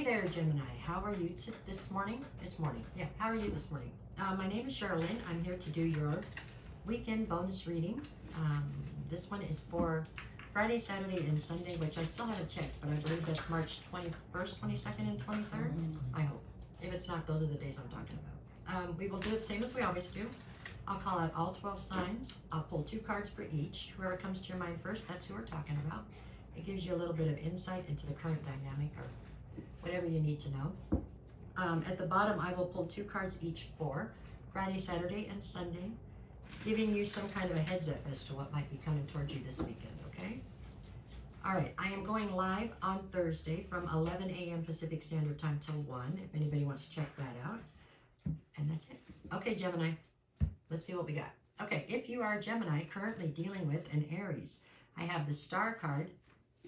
Hey there, Gemini. How are you this morning? It's morning. Yeah, how are you this morning? My name is Sherilyn. I'm here to do your weekend bonus reading. This one is for Friday, Saturday, and Sunday, which I still haven't checked, but I believe that's March 21st, 22nd, and 23rd. I hope. If it's not, those are the days I'm talking about. We will do it the same as we always do. I'll call out all 12 signs. I'll pull 2 cards for each. Whoever comes to your mind first, that's who we're talking about. It gives you a little bit of insight into the current dynamic or whatever you need to know. At the bottom, I will pull 2 cards each for Friday, Saturday, and Sunday, giving you some kind of a heads up as to what might be coming towards you this weekend, okay? All right, I am going live on Thursday from 11 a.m. Pacific Standard Time till 1, if anybody wants to check that out. And that's it. Okay, Gemini, let's see what we got. Okay, if you are Gemini currently dealing with an Aries, I have the Star card,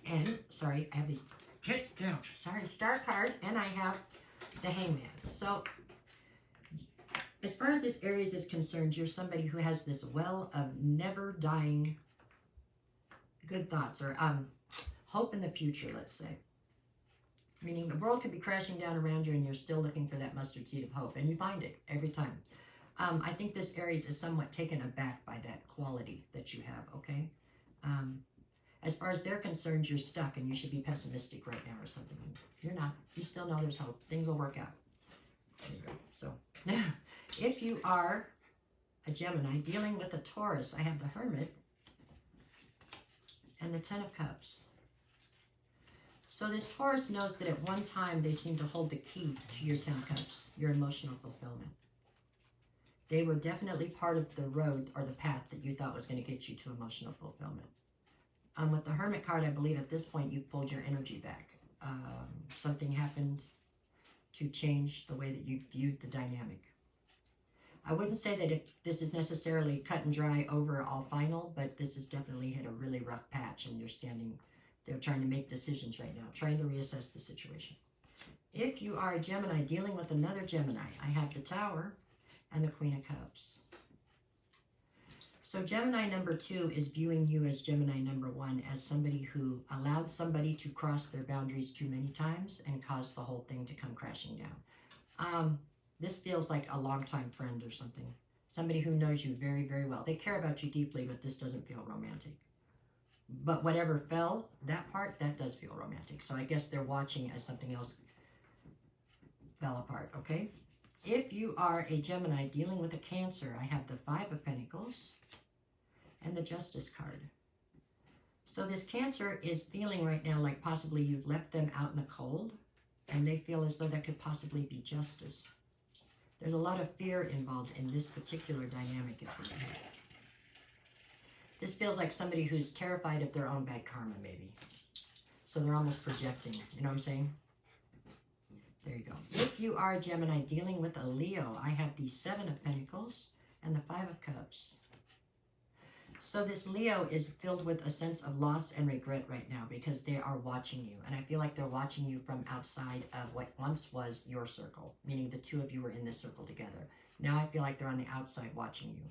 and, sorry, I have these, get down, sorry, Star card, and I have the Hangman. So, as far as this Aries is concerned, you're somebody who has this well of never dying good thoughts or hope in the future, let's say. Meaning the world could be crashing down around you and you're still looking for that mustard seed of hope, and you find it every time. I think this Aries is somewhat taken aback by that quality that you have, okay? As far as they're concerned, you're stuck and you should be pessimistic right now or something. You're not. You still know there's hope. Things will work out. There you go. So, if you are a Gemini dealing with a Taurus, I have the Hermit and the 10 of Cups. So this Taurus knows that at one time they seem to hold the key to your 10 of Cups, your emotional fulfillment. They were definitely part of the road or the path that you thought was going to get you to emotional fulfillment. With the Hermit card, I believe at this point you've pulled your energy back. Something happened to change the way that you viewed the dynamic. I wouldn't say that if this is necessarily cut and dry over all final, but this has definitely hit a really rough patch and you're standing there trying to make decisions right now, trying to reassess the situation. If you are a Gemini dealing with another Gemini, I have the Tower and the Queen of Cups. So Gemini number 2 is viewing you as Gemini number 1 as somebody who allowed somebody to cross their boundaries too many times and caused the whole thing to come crashing down. This feels like a longtime friend or something. Somebody who knows you very, very well. They care about you deeply, but this doesn't feel romantic. But whatever fell, that part, that does feel romantic. So I guess they're watching as something else fell apart, okay? If you are a Gemini dealing with a Cancer, I have the 5 of Pentacles and the Justice card. So this Cancer is feeling right now like possibly you've left them out in the cold and they feel as though that could possibly be justice. There's a lot of fear involved in this particular dynamic. This feels like somebody who's terrified of their own bad karma, maybe. So they're almost projecting, you know what I'm saying? There you go. If you are a Gemini dealing with a Leo, I have the 7 of Pentacles and the 5 of Cups. So this Leo is filled with a sense of loss and regret right now because they are watching you. And I feel like they're watching you from outside of what once was your circle, meaning the two of you were in this circle together. Now I feel like they're on the outside watching you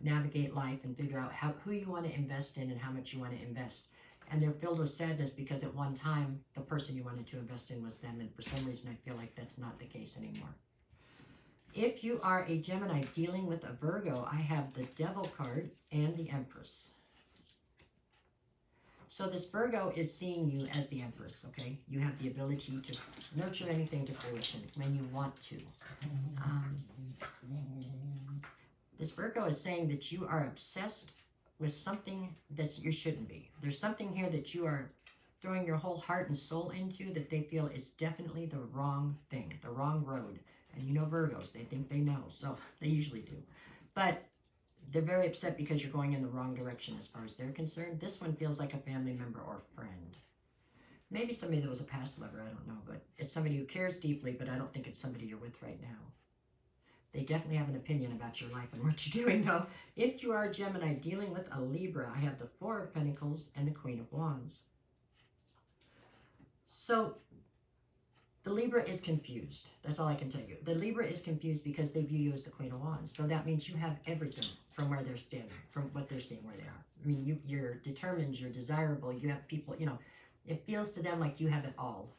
navigate life and figure out who you want to invest in and how much you want to invest. And they're filled with sadness because at one time, the person you wanted to invest in was them. And for some reason, I feel like that's not the case anymore. If you are a Gemini dealing with a Virgo, I have the Devil card and the Empress. So this Virgo is seeing you as the Empress, okay? You have the ability to nurture anything to fruition when you want to. This Virgo is saying that you are obsessed with something that you shouldn't be. There's something here that you are throwing your whole heart and soul into that they feel is definitely the wrong thing, the wrong road. And you know Virgos, they think they know, so they usually do. But they're very upset because you're going in the wrong direction as far as they're concerned. This one feels like a family member or friend. Maybe somebody that was a past lover, I don't know. But it's somebody who cares deeply, but I don't think it's somebody you're with right now. They definitely have an opinion about your life and what you're doing, though. If you are a Gemini dealing with a Libra, I have the 4 of Pentacles and the Queen of Wands. So the Libra is confused. That's all I can tell you. The Libra is confused because they view you as the Queen of Wands. So that means you have everything from where they're standing, from what they're seeing where they are. I mean, you're determined, you're desirable, you have people, you know, it feels to them like you have it all.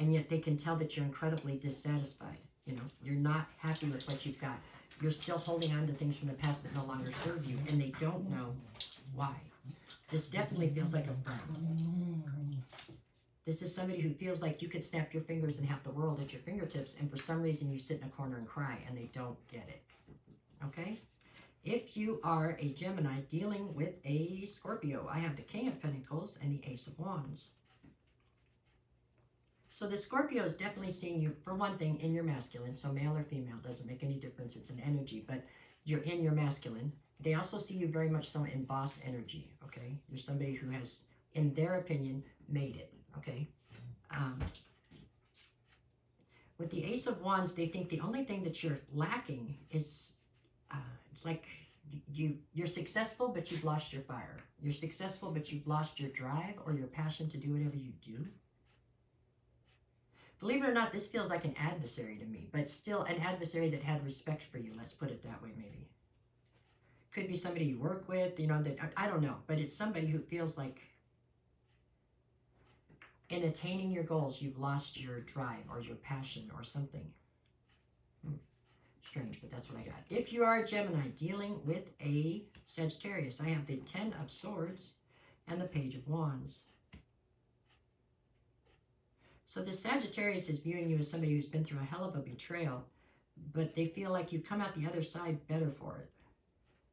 and yet they can tell that you're incredibly dissatisfied. You know, you're not happy with what you've got. You're still holding on to things from the past that no longer serve you, and they don't know why. This definitely feels like a friend. This is somebody who feels like you could snap your fingers and have the world at your fingertips, and for some reason you sit in a corner and cry, and they don't get it. Okay? If you are a Gemini dealing with a Scorpio, I have the King of Pentacles and the Ace of Wands. So the Scorpio is definitely seeing you, for one thing, in your masculine. So male or female, doesn't make any difference. It's an energy, but you're in your masculine. They also see you very much so in boss energy, okay? You're somebody who has, in their opinion, made it, okay? With the Ace of Wands, they think the only thing that you're lacking is, it's like you're successful, but you've lost your fire. You're successful, but you've lost your drive or your passion to do whatever you do. Believe it or not, this feels like an adversary to me, but still an adversary that had respect for you. Let's put it that way, maybe. Could be somebody you work with, you know, that I don't know, but it's somebody who feels like in attaining your goals, you've lost your drive or your passion or something. Strange, but that's what I got. If you are a Gemini dealing with a Sagittarius, I have the Ten of Swords and the Page of Wands. So the Sagittarius is viewing you as somebody who's been through a hell of a betrayal, but they feel like you come out the other side better for it.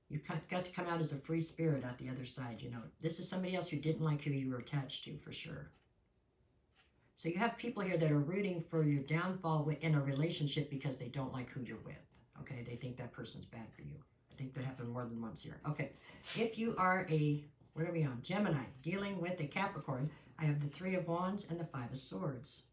You got to come out as a free spirit out the other side, you know. This is somebody else who didn't like who you were attached to, for sure. So you have people here that are rooting for your downfall in a relationship because they don't like who you're with, okay? They think that person's bad for you. I think that happened more than once here. Okay, if you are a, what are we on? Gemini, dealing with a Capricorn, I have the Three of Wands and the Five of Swords.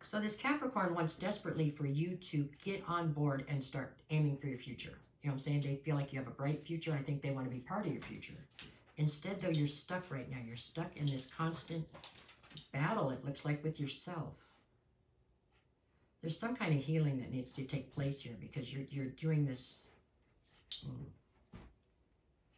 So this Capricorn wants desperately for you to get on board and start aiming for your future. You know what I'm saying? They feel like you have a bright future. I think they want to be part of your future. Instead, though, you're stuck right now. You're stuck in this constant battle, it looks like, with yourself. There's some kind of healing that needs to take place here because you're doing this.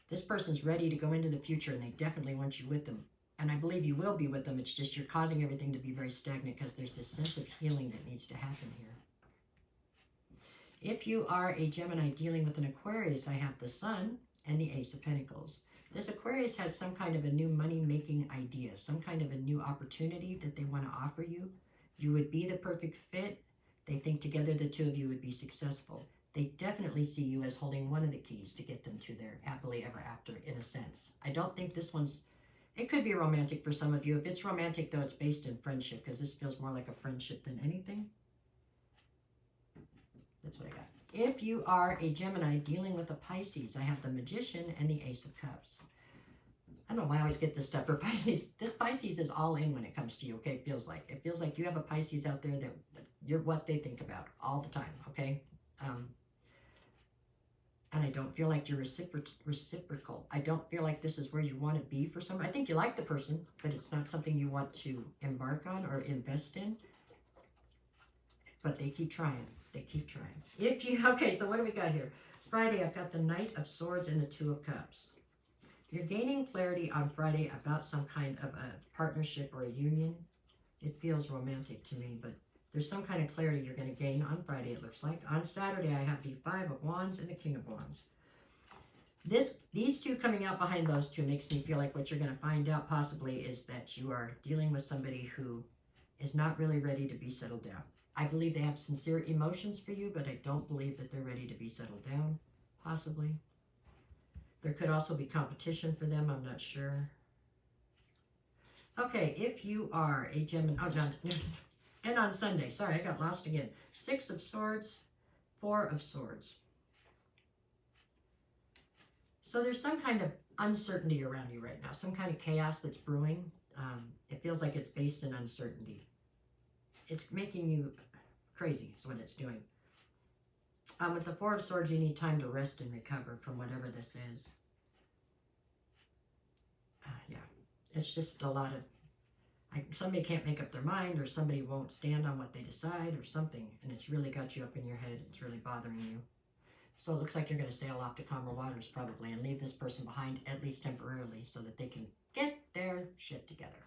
This person's ready to go into the future, and they definitely want you with them. And I believe you will be with them. It's just you're causing everything to be very stagnant because there's this sense of healing that needs to happen here. If you are a Gemini dealing with an Aquarius, I have the Sun and the Ace of Pentacles. This Aquarius has some kind of a new money-making idea, some kind of a new opportunity that they want to offer you. You would be the perfect fit. They think together the two of you would be successful. They definitely see you as holding one of the keys to get them to their happily ever after, in a sense. I don't think this one's, it could be romantic for some of you. If it's romantic, though, it's based in friendship, because this feels more like a friendship than anything. That's what I got. If you are a Gemini dealing with a Pisces, I have the Magician and the Ace of Cups. I don't know why I always get this stuff for Pisces. This Pisces is all in when it comes to you, okay? It feels like. It feels like you have a Pisces out there that you're what they think about all the time, okay? And I don't feel like you're reciprocal. I don't feel like this is where you want to be for somebody. I think you like the person, but it's not something you want to embark on or invest in. But they keep trying. They keep trying. If you, okay, so what do we got here? Friday, I've got the Knight of Swords and the Two of Cups. You're gaining clarity on Friday about some kind of a partnership or a union. It feels romantic to me, but there's some kind of clarity you're going to gain on Friday, it looks like. On Saturday, I have the Five of Wands and the King of Wands. These two coming out behind those two makes me feel like what you're going to find out possibly is that you are dealing with somebody who is not really ready to be settled down. I believe they have sincere emotions for you, but I don't believe that they're ready to be settled down, possibly. There could also be competition for them, I'm not sure. Okay, if you are a Gemini, oh, no, and on Sunday, sorry, I got lost again. Six of Swords, Four of Swords. So there's some kind of uncertainty around you right now, some kind of chaos that's brewing. It feels like it's based in uncertainty. It's making you crazy is what it's doing. With the Four of Swords, you need time to rest and recover from whatever this is. Yeah, it's just a lot of, somebody can't make up their mind, or somebody won't stand on what they decide or something, and it's really got you up in your head. It's really bothering you. So it looks like you're going to sail off to calmer waters probably and leave this person behind, at least temporarily, so that they can get their shit together.